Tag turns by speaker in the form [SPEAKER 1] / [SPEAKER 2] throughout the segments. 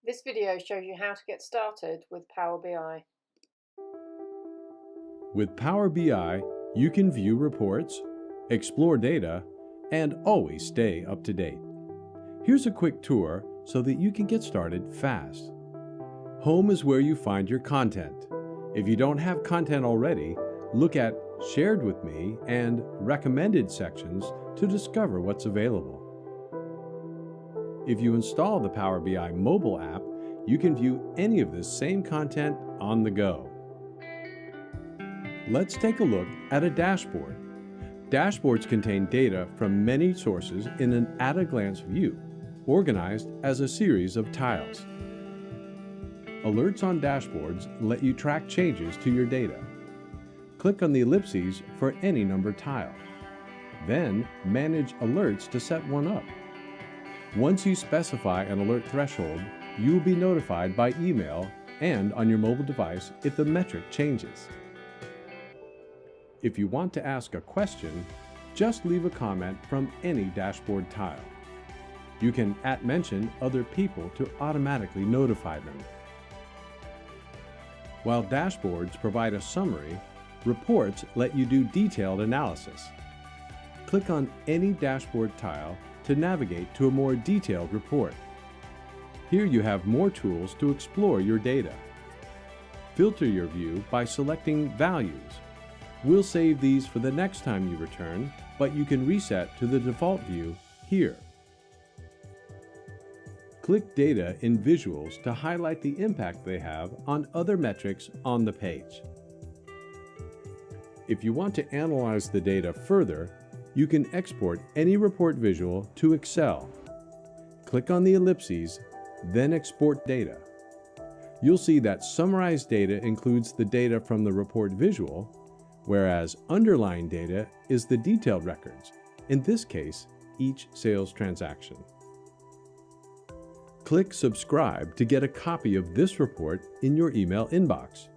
[SPEAKER 1] This video shows you how to get started with Power BI.
[SPEAKER 2] With Power BI, you can view reports, explore data, and always stay up to date. Here's a quick tour so that you can get started fast. Home is where you find your content. If you don't have content already, look at Shared with Me and Recommended sections to discover what's available. If you install the Power BI mobile app, you can view any of this same content on the go. Let's take a look at a dashboard. Dashboards contain data from many sources in an at-a-glance view, organized as a series of tiles. Alerts on dashboards let you track changes to your data. Click on the ellipses for any numbered tile. Then, manage alerts to set one up. Once you specify an alert threshold, you will be notified by email and on your mobile device if the metric changes. If you want to ask a question, just leave a comment from any dashboard tile. You can @mention other people to automatically notify them. While dashboards provide a summary, reports let you do detailed analysis. Click on any dashboard tile to navigate to a more detailed report. Here you have more tools to explore your data. Filter your view by selecting Values. We'll save these for the next time you return, but you can reset to the default view here. Click Data in Visuals to highlight the impact they have on other metrics on the page. If you want to analyze the data further, you can export any report visual to Excel. Click on the ellipses, then Export Data. You'll see that summarized data includes the data from the report visual, whereas underlying data is the detailed records, in this case, each sales transaction. Click Subscribe to get a copy of this report in your email inbox.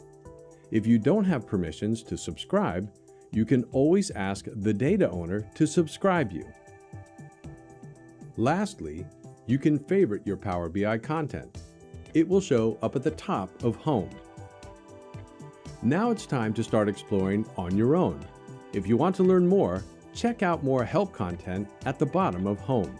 [SPEAKER 2] If you don't have permissions to subscribe, you can always ask the data owner to subscribe you. Lastly, you can favorite your Power BI content. It will show up at the top of Home. Now it's time to start exploring on your own. If you want to learn more, check out more help content at the bottom of Home.